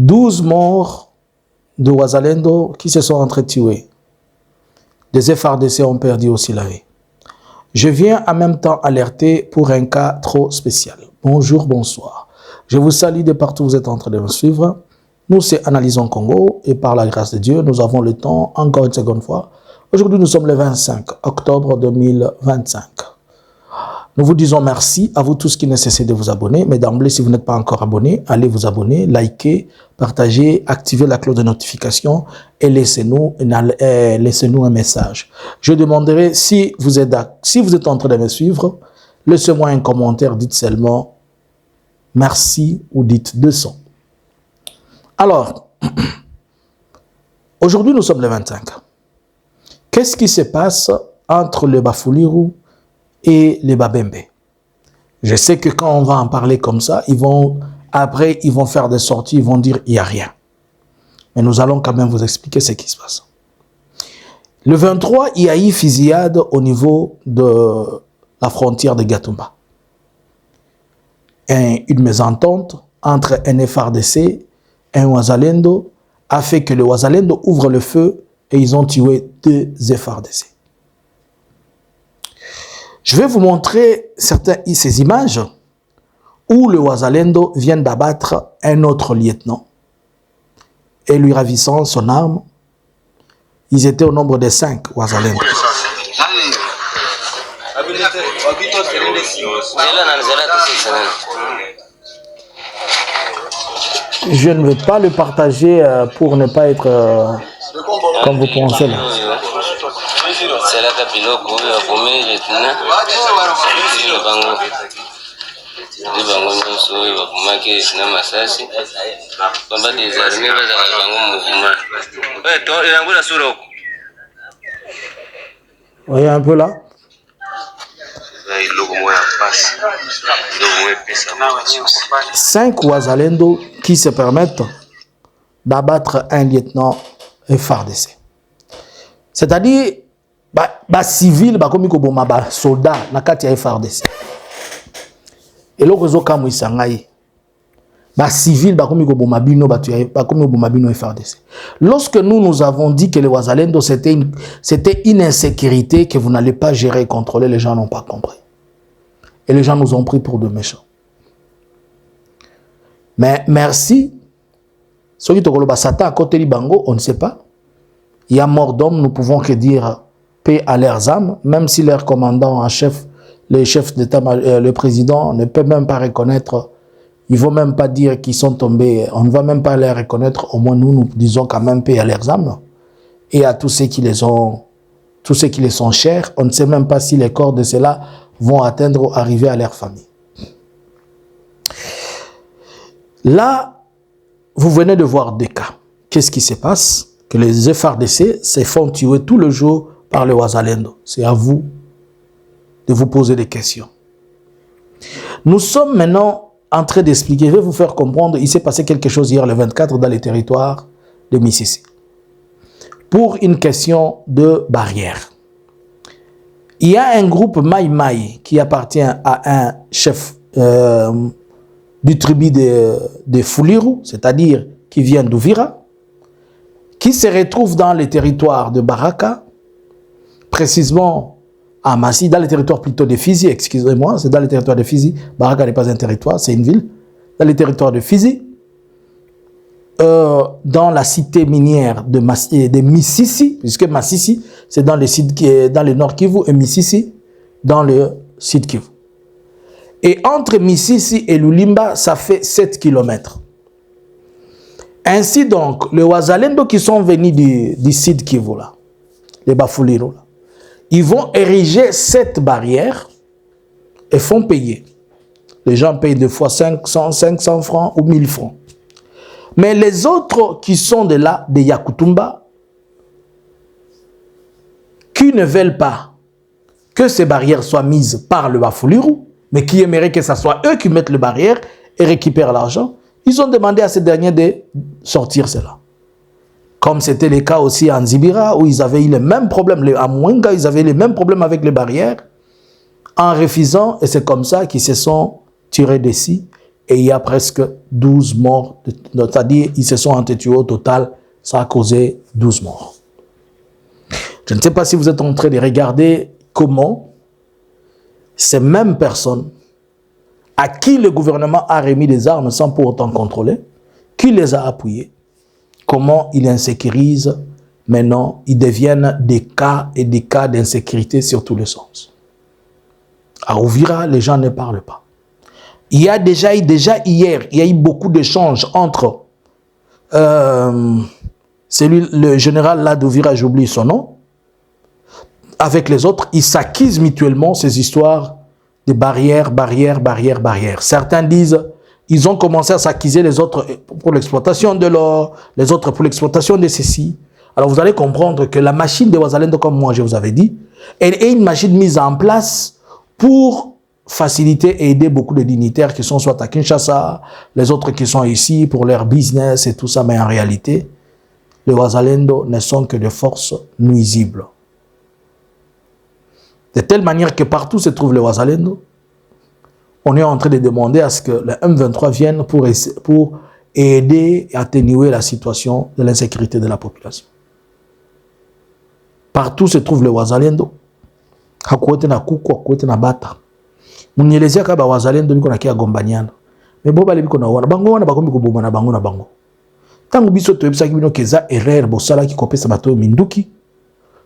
12 morts de Wazalendo qui se sont entretués. Des FARDC ont perdu aussi la vie. Je viens en même temps alerter pour un cas trop spécial. Bonjour, bonsoir. Je vous salue de partout où vous êtes en train de me suivre. Nous, c'est Analysons Congo et par la grâce de Dieu, nous avons le temps, encore une seconde fois. Aujourd'hui, nous sommes le 25 octobre 2025. Nous vous disons merci à vous tous qui ne cessez de vous abonner. Mais d'emblée, si vous n'êtes pas encore abonné, allez vous abonner, likez, partagez, activez la cloche de notification et laissez-nous un message. Je demanderai si vous êtes en train de me suivre, laissez-moi un commentaire, dites seulement merci ou dites 200. Alors, aujourd'hui nous sommes le 25. Qu'est-ce qui se passe entre le Bafuliru et les Babembe? Je sais que quand on va en parler comme ça, après ils vont faire des sorties, ils vont dire il n'y a rien. Mais nous allons quand même vous expliquer ce qui se passe. Le 23, il y a eu fusillade au niveau de la frontière de Gatumba. Une mésentente entre un FARDC et un Wazalendo a fait que le Wazalendo ouvre le feu et ils ont tué 2 FARDC. Je vais vous montrer ces images où le Wazalendo vient d'abattre un autre lieutenant et lui ravissant son arme. Ils étaient au nombre de 5 Wazalendo. Je ne veux pas le partager pour ne pas être comme vous pensez là. Vous voyez un peu là? Cinq Wazalendo qui se permettent d'abattre un lieutenant FARDC. C'est-à-dire, civil, comme un soldat, na FARDC. Et le réseau comme il s'engaille. Civil, comme un FARDC. Lorsque nous avons dit que les Wazalendo, c'était une insécurité que vous n'allez pas gérer et contrôler, les gens n'ont pas compris. Et les gens nous ont pris pour de méchants. Mais merci. Ceux qui ont Satan à côté du Bango, on ne sait pas. Il y a mort d'hommes, nous pouvons que dire paix à leurs âmes, même si leur commandant en chef, le chef d'État, le président, ne peut même pas reconnaître, il ne faut même pas dire qu'ils sont tombés, on ne va même pas les reconnaître, au moins nous disons quand même paix à leurs âmes. Et à tous ceux qui les sont chers, on ne sait même pas si les corps de ceux-là vont atteindre ou arriver à leur famille. Là, vous venez de voir 2 cas. Qu'est-ce qui se passe? Que les FARDC se font tuer tout le jour par le Wazalendo. C'est à vous de vous poser des questions. Nous sommes maintenant en train d'expliquer, je vais vous faire comprendre, il s'est passé quelque chose hier le 24 dans les territoires de Mississi. Pour une question de barrière. Il y a un groupe Maï Maï qui appartient à un chef du tribu de Fuliru, c'est-à-dire qui vient d'Ouvira, qui se retrouve dans les territoires de Baraka, précisément à Massi, dans les territoires plutôt de Fizi, excusez-moi, c'est dans les territoires de Fizi. Baraka n'est pas un territoire, c'est une ville. Dans les territoires de Fizi, dans la cité minière de Mississi, puisque Massissi, c'est dans le nord Kivu, et Mississi, dans le sud Kivu. Et entre Mississi et Lulimba, ça fait 7 km. Ainsi donc, les Wazalendo qui sont venus du sud Kivu, là, les Bafuliru, là, ils vont ériger 7 barrières et font payer. Les gens payent des fois 500 francs ou 1000 francs. Mais les autres qui sont de là, de Yakutumba, qui ne veulent pas que ces barrières soient mises par le Bafuliru, mais qui aimeraient que ce soit eux qui mettent les barrières et récupèrent l'argent, ils ont demandé à ces derniers de sortir cela. Comme c'était le cas aussi en Zibira, où ils avaient eu les mêmes problèmes, à Mwenga, ils avaient les mêmes problèmes avec les barrières, en refusant, et c'est comme ça qu'ils se sont tirés d'ici, et il y a presque 12 morts. C'est-à-dire, ils se sont entretués au total, ça a causé 12 morts. Je ne sais pas si vous êtes en train de regarder comment ces mêmes personnes à qui le gouvernement a remis des armes sans pour autant contrôler, qui les a appuyés, comment ils insécurisent, maintenant ils deviennent des cas et des cas d'insécurité sur tous les sens. À Uvira, les gens ne parlent pas. Il y a déjà hier, il y a eu beaucoup d'échanges entre le général là d'Uvira, j'oublie son nom, avec les autres, ils s'acquisent mutuellement ces histoires de barrières. Certains disent, ils ont commencé à s'acquiser les autres pour l'exploitation de l'or, les autres pour l'exploitation de ceci. Alors vous allez comprendre que la machine de Wazalendo, comme moi je vous avais dit, elle est une machine mise en place pour faciliter et aider beaucoup de dignitaires qui sont soit à Kinshasa, les autres qui sont ici pour leur business et tout ça, mais en réalité, les Wazalendo ne sont que des forces nuisibles. De telle manière que partout se trouve le Wazalendo, on est en train de demander à ce que le M23 vienne pour aider et atténuer la situation de l'insécurité de la population. Partout se trouve le Wazalendo. Hakuete na kuku, hakuete na bata. Munielezea kaba Wazalendo biko na kia gombanyana. Me boba le biko na wana. Bango wana bakombi kuboma na bango na bango. Tangu biso toyebisa ki bino keza erreur bosala ki kopesa bato minduki.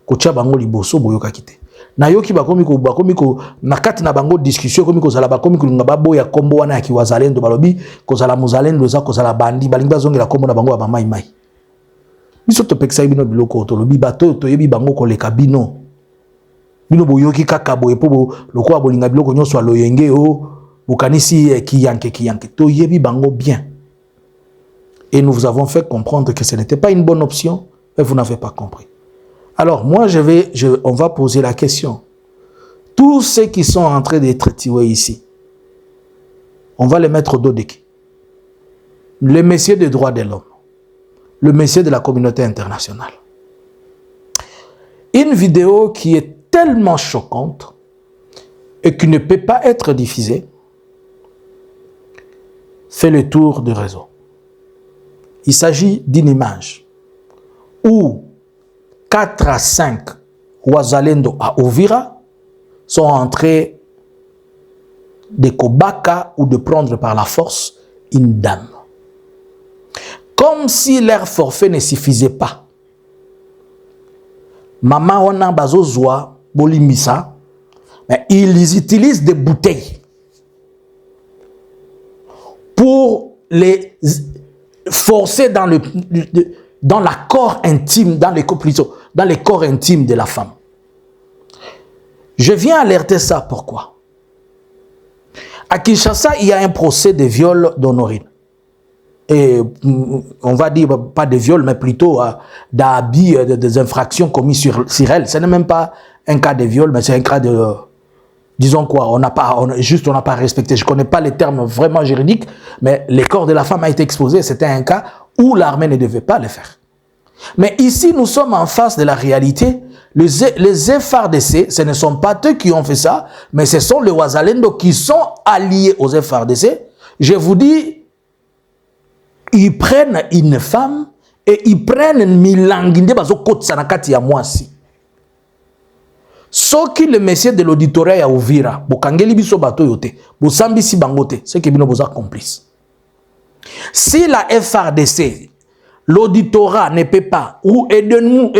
Kocha bango liboso boyoka kite. Na yoki bakomi ko na kati na bango discussion komi ko zala bakomi ko ngaba boya kombo wana ya ki Wazalendo balobi ko zala muzalendo za ko zala bandi balinga zongela kombo na bango ba mai mai. Biso to pekisa bino biloko to lobi bato to yebi bango ko leka bino. Bino boyoki kaka boye po loko abolinga biloko nyonso aloyenge o bukanisi kiyanke to yebi bango bien. Et nous vous avons fait comprendre que ce n'était pas une bonne option, mais vous n'avez pas compris. Alors, moi, on va poser la question. Tous ceux qui sont en train d'être tués ici, on va les mettre au dos de qui? Le messieurs des droits de l'homme, le messieurs de la communauté internationale. Une vidéo qui est tellement choquante et qui ne peut pas être diffusée fait le tour du réseau. Il s'agit d'une image où 4 à 5 Wazalendo à Uvira sont entrés de Kobaka ou de prendre par la force une dame. Comme si leur forfait ne suffisait pas. Maman wana bazozwa bolimbisa, mais ils utilisent des bouteilles pour les forcer dans l'accord intime, dans les corps intimes de la femme. Je viens alerter ça, pourquoi? À Kinshasa, il y a un procès de viol d'Honorine. Et on va dire, pas de viol, mais plutôt d'abus, des infractions commises sur elle. Ce n'est même pas un cas de viol, mais c'est un cas de... Disons quoi, on n'a pas respecté. Je ne connais pas les termes vraiment juridiques, mais le corps de la femme a été exposé. C'était un cas où l'armée ne devait pas le faire. Mais ici, nous sommes en face de la réalité. Les FARDC, ce ne sont pas eux qui ont fait ça, mais ce sont les Wazalendo qui sont alliés aux FARDC. Je vous dis, ils prennent une femme et ils prennent Milanginde bazo kotsanakati ya mwasi. Soki le messieurs de l'auditorat ya Uvira, bokangeli biso bato yote, bosambisi bangote, c'est que bino boza complice. Si la FARDC, l'auditorat ne peut pas, ou aidez-nous,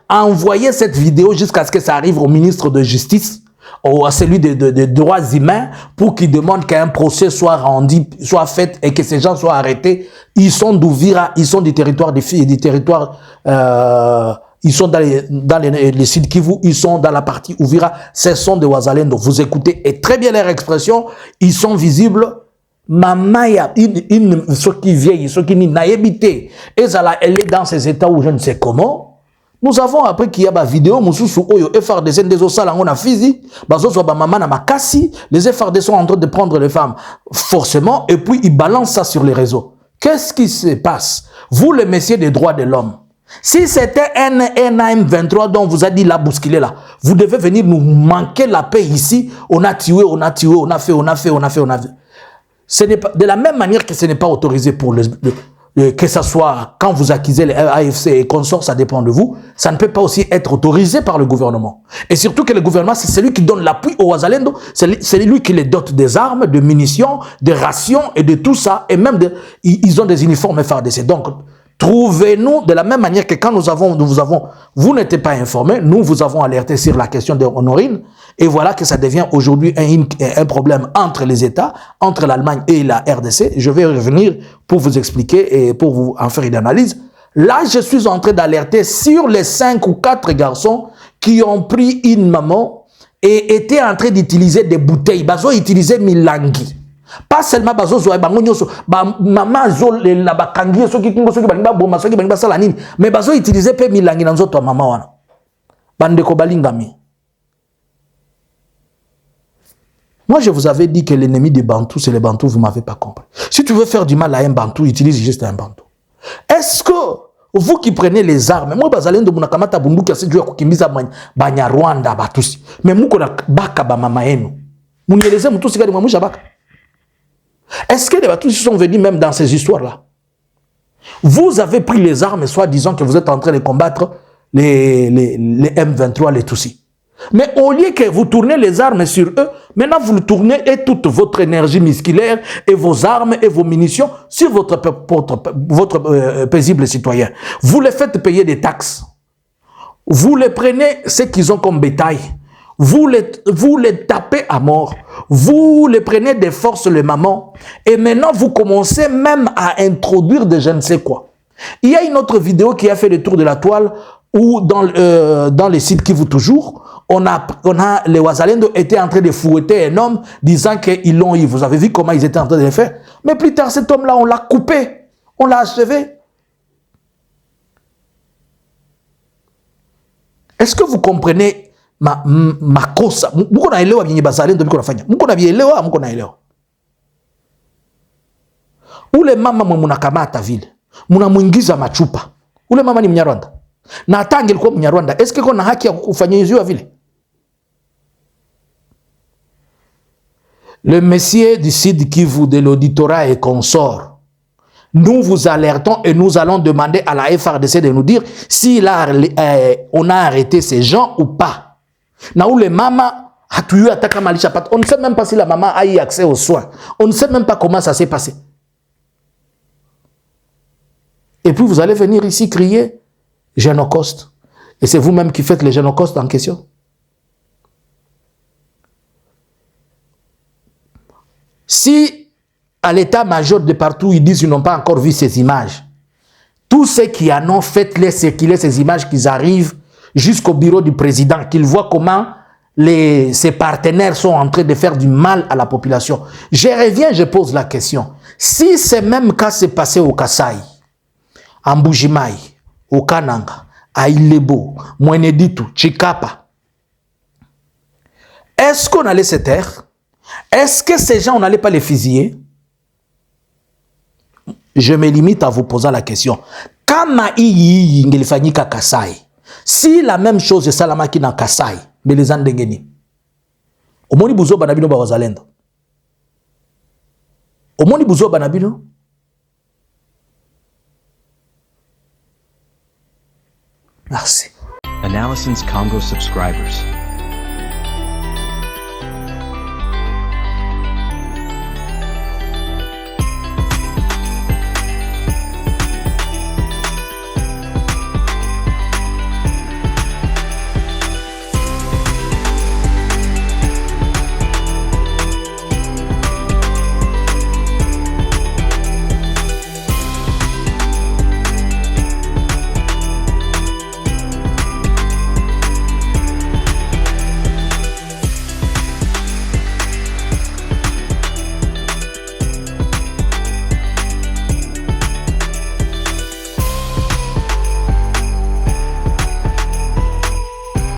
à envoyer cette vidéo jusqu'à ce que ça arrive au ministre de Justice, ou à celui des droits humains, pour qu'il demande qu'un procès soit rendu, soit fait, et que ces gens soient arrêtés. Ils sont d'Uvira, ils sont du territoire des filles, du territoire... ils sont dans les Sud Kivu, ils sont dans la partie Uvira, ce sont des Wazalendo. Vous écoutez et très bien leur expression, ils sont visibles. Mamaya, ceux qui vieillent, ceux qui n'habité, et ça elle est dans ces états où je ne sais comment. Nous avons appris qu'il y a des vidéos, les FARDC des osalango na fizi, les FARDC sont en train de prendre les femmes forcément, et puis ils balancent ça sur les réseaux. Qu'est-ce qui se passe? Vous, les messieurs des droits de l'homme, si c'était un M23 dont vous a dit la bousculée là, vous devez venir nous manquer la paix ici. On a tué, on a fait. Ce n'est pas, de la même manière que ce n'est pas autorisé pour que ce soit quand vous accusez les AFC et consorts, ça dépend de vous, ça ne peut pas aussi être autorisé par le gouvernement. Et surtout que le gouvernement, c'est celui qui donne l'appui aux Wazalendo, c'est lui qui les dote des armes, de munitions, de rations et de tout ça, et même ils ont des uniformes FARDC. Donc, trouvez-nous de la même manière que quand vous n'étiez pas informés, nous vous avons alerté sur la question de Honorine, et voilà que ça devient aujourd'hui un problème entre les États, entre l'Allemagne et la RDC. Je vais revenir pour vous expliquer et pour vous en faire une analyse. Là, je suis en train d'alerter sur les 5 ou 4 garçons qui ont pris une maman et étaient en train d'utiliser des bouteilles. Ils ont utilisé Milangi. Pas seulement bazo zoa bango nyoso ba mama zo la bakangi soki kingo soki balinga boma soki balinga sala nini mais bazo utiliser pe milangi na nzoto mama wana bande ko balingami. Moi je vous avais dit que l'ennemi des Bantous c'est les Bantous, vous m'avez pas compris. Si tu veux faire du mal à un Bantou, utilise juste un Bantou. Est-ce que vous qui prenez les armes, moi bazalendo munakamata bunduki asi juu ya kukimbiza banya Rwanda batusi mais muko na baka ba mama yenu munieleze mtusi gani mwamusha baka. Est-ce que les Batous sont venus même dans ces histoires-là? Vous avez pris les armes, soi-disant que vous êtes en train de combattre les M23, les Tutsis. Mais au lieu que vous tournez les armes sur eux, maintenant vous tournez et toute votre énergie musculaire et vos armes et vos munitions sur votre paisible citoyen. Vous les faites payer des taxes. Vous les prenez ce qu'ils ont comme bétail. Vous les tapez à mort. Vous les prenez de force, les mamans. Et maintenant, vous commencez même à introduire de je ne sais quoi. Il y a une autre vidéo qui a fait le tour de la toile où dans les sites Kivu toujours, les Wazalendo étaient en train de fouetter un homme disant qu'ils l'ont eu. Vous avez vu comment ils étaient en train de le faire? Mais plus tard, cet homme-là, on l'a coupé. On l'a achevé. Est-ce que vous comprenez makosa muko naelewa vyenye bazalendo biko nafanya muko na bielewa muko naelewa ule mama mnakamata vile mnamuingiza machupa ule mama ni Mnyarwanda na atange alikuwa Mnyarwanda eske kuna haki ya kufanyiziwa vile? Le monsieur du Sud Kivu de l'auditorat et consort, nous vous alertons et nous allons demander à la FARDC de nous dire si on a arrêté ces gens ou pas. Na où les mamas, on ne sait même pas si la maman a eu accès aux soins. On ne sait même pas comment ça s'est passé. Et puis vous allez venir ici crier génocauste. Et c'est vous-même qui faites les génocaustes en question. Si à l'état-major de partout, ils disent qu'ils n'ont pas encore vu ces images, tous ceux qui en ont fait les circuler ces images, qu'ils arrivent jusqu'au bureau du président, qu'ils voient comment ses partenaires sont en train de faire du mal à la population. Je reviens, je pose la question. Si ce même cas s'est passé au Kasaï, en Mbujimaï, au Kananga, à Ilebo, Mweneditu, Chikapa, est-ce qu'on allait se taire? Est-ce que ces gens, on n'allait pas les fusiller? Je me limite à vous poser la question. Kama iyi ngelifanyika Kasai, si la même chose est salamaki na Kasai, mais les andengeni. Omoni buzo banabino ba wazalendo. Omoni buzo banabino. Merci. Analysins Congo subscribers.